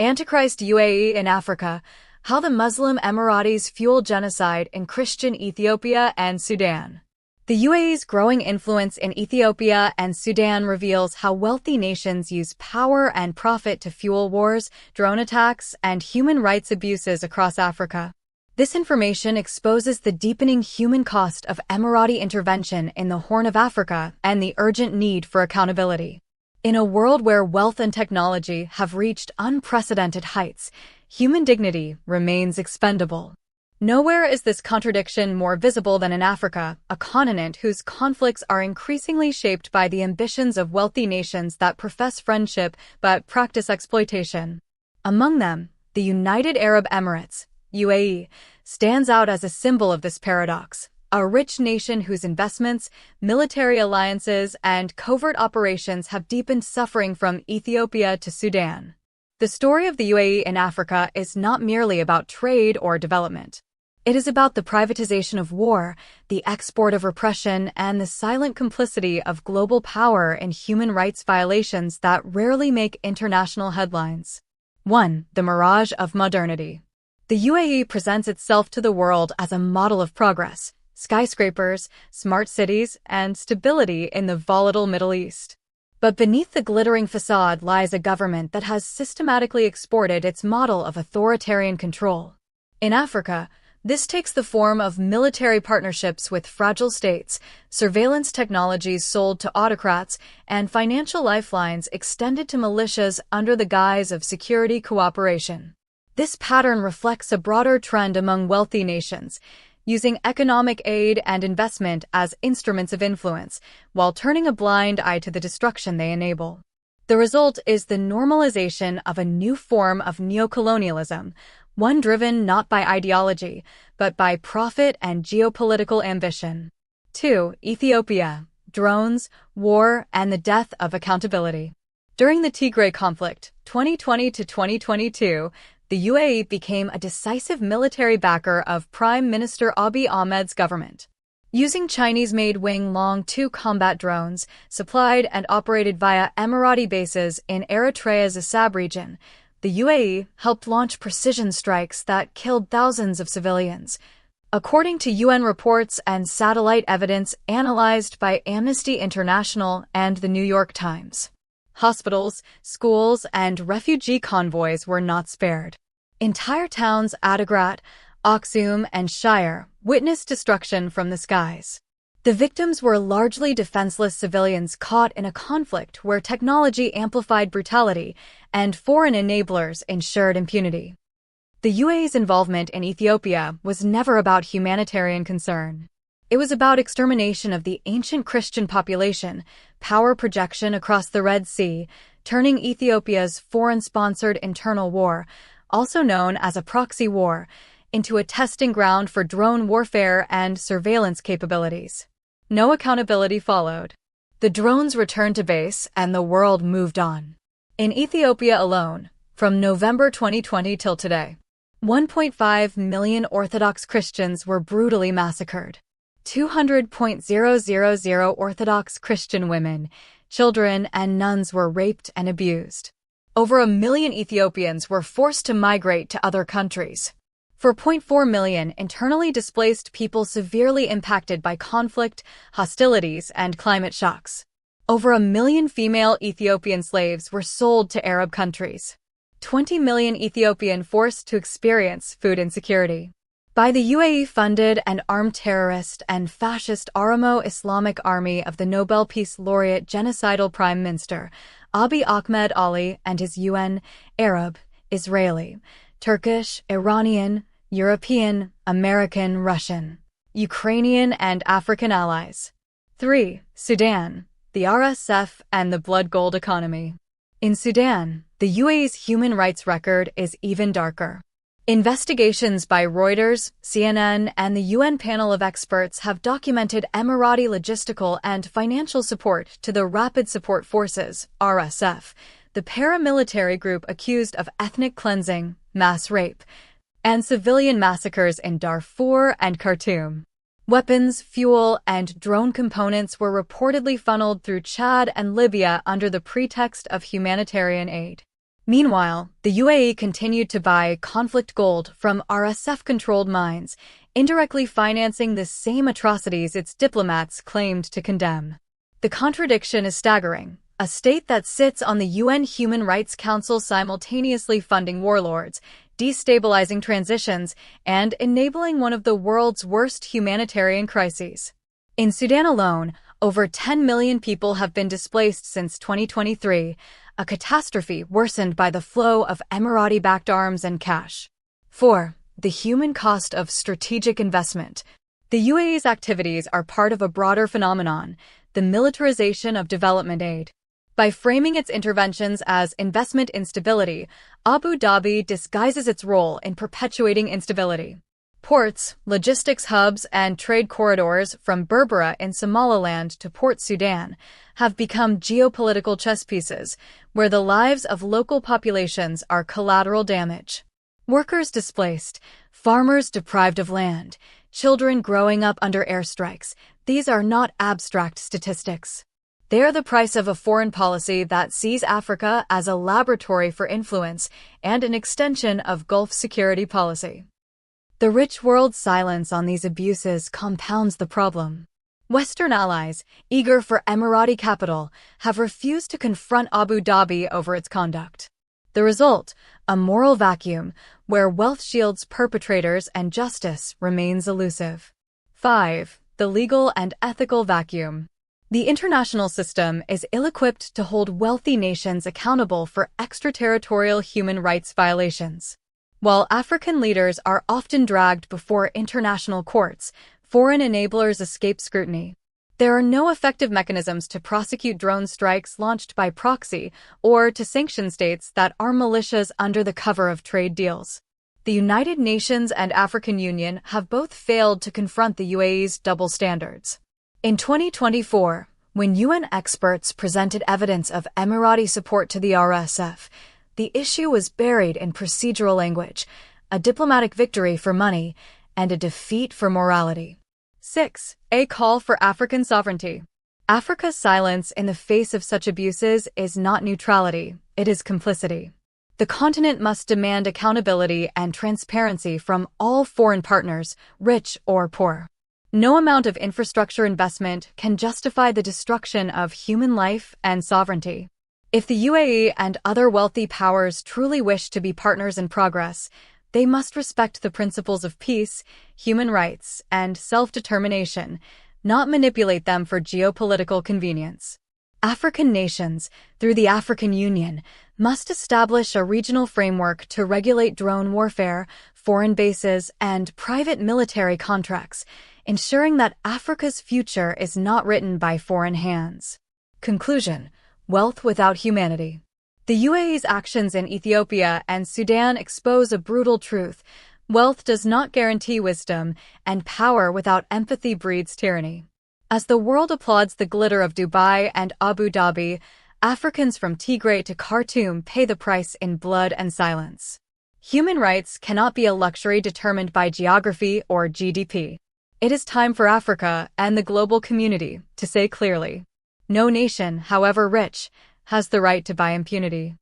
Antichrist UAE in Africa, how the Muslim Emiratis fuel genocide in Christian Ethiopia and Sudan. The UAE's growing influence in Ethiopia and Sudan reveals how wealthy nations use power and profit to fuel wars, drone attacks, and human rights abuses across Africa. This information exposes the deepening human cost of Emirati intervention in the Horn of Africa and the urgent need for accountability. In a world where wealth and technology have reached unprecedented heights, human dignity remains expendable. Nowhere is this contradiction more visible than in Africa, a continent whose conflicts are increasingly shaped by the ambitions of wealthy nations that profess friendship but practice exploitation. Among them, the United Arab Emirates, UAE, stands out as a symbol of this paradox. A rich nation whose investments, military alliances, and covert operations have deepened suffering from Ethiopia to Sudan. The story of the UAE in Africa is not merely about trade or development. It is about the privatization of war, the export of repression, and the silent complicity of global power in human rights violations that rarely make international headlines. 1. The mirage of modernity. The UAE presents itself to the world as a model of progress. Skyscrapers, smart cities, and stability in the volatile Middle East. But beneath the glittering facade lies a government that has systematically exported its model of authoritarian control. In Africa, this takes the form of military partnerships with fragile states, surveillance technologies sold to autocrats, and financial lifelines extended to militias under the guise of security cooperation. This pattern reflects a broader trend among wealthy nations, using economic aid and investment as instruments of influence, while turning a blind eye to the destruction they enable. The result is the normalization of a new form of neocolonialism, one driven not by ideology, but by profit and geopolitical ambition. 2. Ethiopia, drones, war, and the death of accountability. During the Tigray conflict, 2020 to 2022, the UAE became a decisive military backer of Prime Minister Abiy Ahmed's government. Using Chinese-made Wing-Long 2 combat drones, supplied and operated via Emirati bases in Eritrea's Assab region, the UAE helped launch precision strikes that killed thousands of civilians. According to UN reports and satellite evidence analyzed by Amnesty International and the New York Times. Hospitals, schools, and refugee convoys were not spared. Entire towns Adigrat, Aksum, and Shire witnessed destruction from the skies. The victims were largely defenseless civilians caught in a conflict where technology amplified brutality and foreign enablers ensured impunity. The UAE's involvement in Ethiopia was never about humanitarian concern. It was about extermination of the ancient Christian population, power projection across the Red Sea, turning Ethiopia's foreign-sponsored internal war, also known as a proxy war, into a testing ground for drone warfare and surveillance capabilities. No accountability followed. The drones returned to base and the world moved on. In Ethiopia alone, from November 2020 till today, 1.5 million Orthodox Christians were brutally massacred. 200,000 Orthodox Christian women, children, and nuns were raped and abused. Over 1 million Ethiopians were forced to migrate to other countries. 4.4 million internally displaced people severely impacted by conflict, hostilities, and climate shocks. Over 1 million female Ethiopian slaves were sold to Arab countries. 20 million Ethiopian forced to experience food insecurity. By the UAE-funded and armed terrorist and fascist Oromo Islamic Army of the Nobel Peace Laureate genocidal Prime Minister Abiy Ahmed Ali and his UN, Arab, Israeli, Turkish, Iranian, European, American, Russian, Ukrainian, and African allies. 3. Sudan, the RSF and the blood gold economy. In Sudan, the UAE's human rights record is even darker. Investigations by Reuters, CNN, and the UN panel of experts have documented Emirati logistical and financial support to the Rapid Support Forces, RSF, the paramilitary group accused of ethnic cleansing, mass rape, and civilian massacres in Darfur and Khartoum. Weapons, fuel, and drone components were reportedly funneled through Chad and Libya under the pretext of humanitarian aid. Meanwhile, the UAE continued to buy conflict gold from RSF-controlled mines, indirectly financing the same atrocities its diplomats claimed to condemn. The contradiction is staggering. A state that sits on the UN Human Rights Council simultaneously funding warlords, destabilizing transitions, and enabling one of the world's worst humanitarian crises. In Sudan alone, over 10 million people have been displaced since 2023, a catastrophe worsened by the flow of Emirati-backed arms and cash. 4. The human cost of strategic investment. The UAE's activities are part of a broader phenomenon, the militarization of development aid. By framing its interventions as investment instability, Abu Dhabi disguises its role in perpetuating instability. Ports, logistics hubs, and trade corridors from Berbera in Somaliland to Port Sudan have become geopolitical chess pieces, where the lives of local populations are collateral damage. Workers displaced, farmers deprived of land, children growing up under airstrikes, these are not abstract statistics. They are the price of a foreign policy that sees Africa as a laboratory for influence and an extension of Gulf security policy. The rich world's silence on these abuses compounds the problem. Western allies, eager for Emirati capital, have refused to confront Abu Dhabi over its conduct. The result, a moral vacuum where wealth shields perpetrators and justice remains elusive. 5. The legal and ethical vacuum. The international system is ill-equipped to hold wealthy nations accountable for extraterritorial human rights violations. While African leaders are often dragged before international courts, foreign enablers escape scrutiny. There are no effective mechanisms to prosecute drone strikes launched by proxy or to sanction states that arm militias under the cover of trade deals. The United Nations and African Union have both failed to confront the UAE's double standards. In 2024, when UN experts presented evidence of Emirati support to the RSF, the issue was buried in procedural language, a diplomatic victory for money, and a defeat for morality. 6. A call for African sovereignty. Africa's silence in the face of such abuses is not neutrality, it is complicity. The continent must demand accountability and transparency from all foreign partners, rich or poor. No amount of infrastructure investment can justify the destruction of human life and sovereignty. If the UAE and other wealthy powers truly wish to be partners in progress, they must respect the principles of peace, human rights, and self-determination, not manipulate them for geopolitical convenience. African nations, through the African Union, must establish a regional framework to regulate drone warfare, foreign bases, and private military contracts, ensuring that Africa's future is not written by foreign hands. Conclusion: wealth without humanity. The UAE's actions in Ethiopia and Sudan expose a brutal truth. Wealth does not guarantee wisdom, and power without empathy breeds tyranny. As the world applauds the glitter of Dubai and Abu Dhabi, Africans from Tigray to Khartoum pay the price in blood and silence. Human rights cannot be a luxury determined by geography or GDP. It is time for Africa and the global community to say clearly, no nation, however rich, has the right to buy impunity.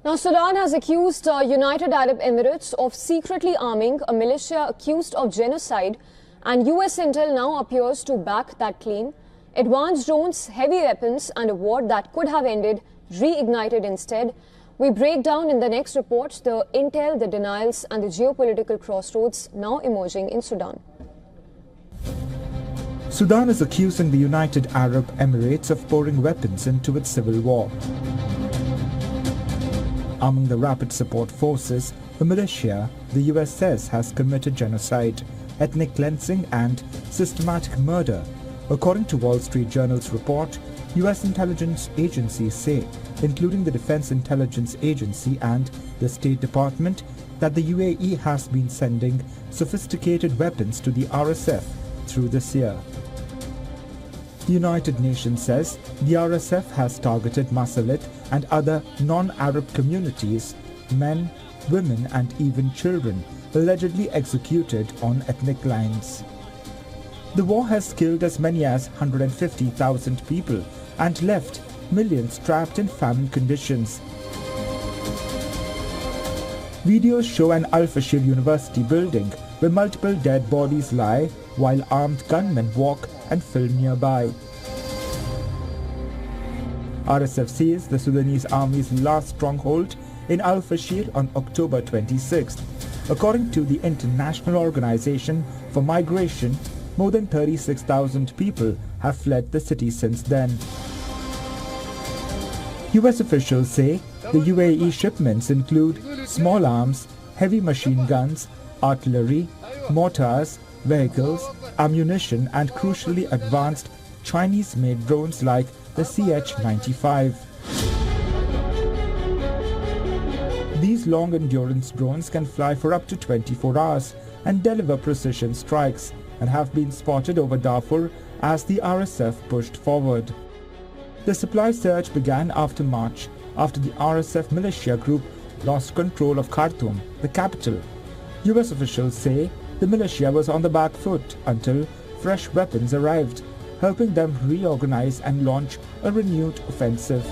Now, Sudan has accused United Arab Emirates of secretly arming a militia accused of genocide, and US intel now appears to back that claim. Advanced drones, heavy weapons, and a war that could have ended reignited instead. We break down in the next report the intel, the denials, and the geopolitical crossroads now emerging in Sudan. Sudan is accusing the United Arab Emirates of pouring weapons into its civil war. Arming the Rapid Support Forces, the militia, the US says has committed genocide, ethnic cleansing and systematic murder. According to Wall Street Journal's report, US intelligence agencies say, including the Defense Intelligence Agency and the State Department, that the UAE has been sending sophisticated weapons to the RSF through this year. The United Nations says the RSF has targeted Masalit and other non-Arab communities, men, women and even children, allegedly executed on ethnic lines. The war has killed as many as 150,000 people and left millions trapped in famine conditions. Videos show an Al-Fashir University building where multiple dead bodies lie while armed gunmen walk and film nearby. RSF says the Sudanese army's last stronghold in Al-Fashir on October 26th. According to the International Organization for Migration, more than 36,000 people have fled the city since then. US officials say the UAE shipments include small arms, heavy machine guns, artillery, mortars, vehicles, ammunition and crucially advanced Chinese-made drones like the CH-95. These long-endurance drones can fly for up to 24 hours and deliver precision strikes and have been spotted over Darfur as the RSF pushed forward. The supply surge began after March, after the RSF militia group lost control of Khartoum, the capital. US officials say the militia was on the back foot until fresh weapons arrived, helping them reorganize and launch a renewed offensive.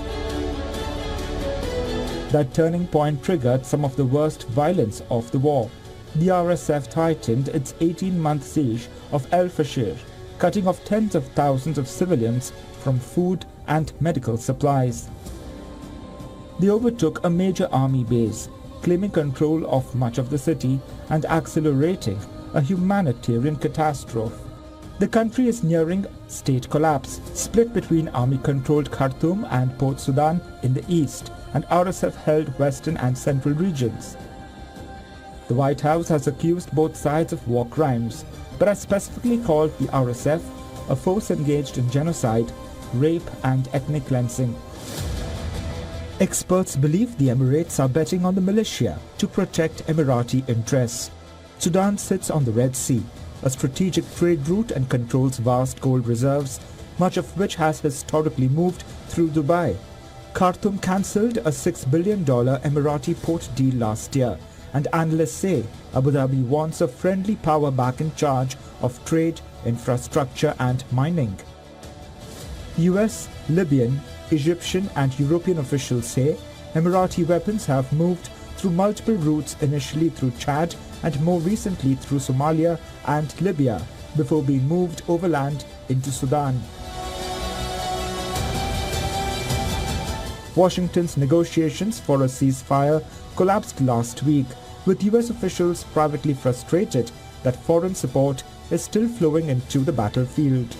That turning point triggered some of the worst violence of the war. The RSF tightened its 18-month siege of Al-Fashir, cutting off tens of thousands of civilians from food and medical supplies. They overtook a major army base, claiming control of much of the city and accelerating a humanitarian catastrophe. The country is nearing state collapse, split between army-controlled Khartoum and Port Sudan in the east and RSF-held western and central regions. The White House has accused both sides of war crimes, but has specifically called the RSF a force engaged in genocide, rape and ethnic cleansing. Experts believe the Emirates are betting on the militia to protect Emirati interests. Sudan sits on the Red Sea, a strategic trade route, and controls vast gold reserves, much of which has historically moved through Dubai. Khartoum cancelled a $6 billion Emirati port deal last year, and analysts say Abu Dhabi wants a friendly power back in charge of trade, infrastructure and mining. US, Libyan, Egyptian and European officials say Emirati weapons have moved through multiple routes, initially through Chad and more recently through Somalia and Libya, before being moved overland into Sudan. Washington's negotiations for a ceasefire collapsed last week, with US officials privately frustrated that foreign support is still flowing into the battlefield.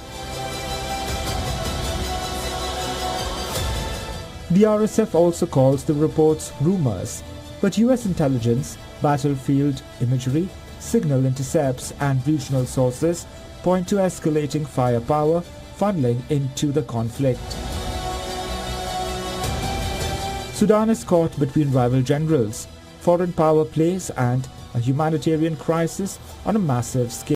The RSF also calls the reports rumors, but US intelligence, battlefield imagery, signal intercepts and regional sources point to escalating firepower funneling into the conflict. Sudan is caught between rival generals, foreign power plays and a humanitarian crisis on a massive scale.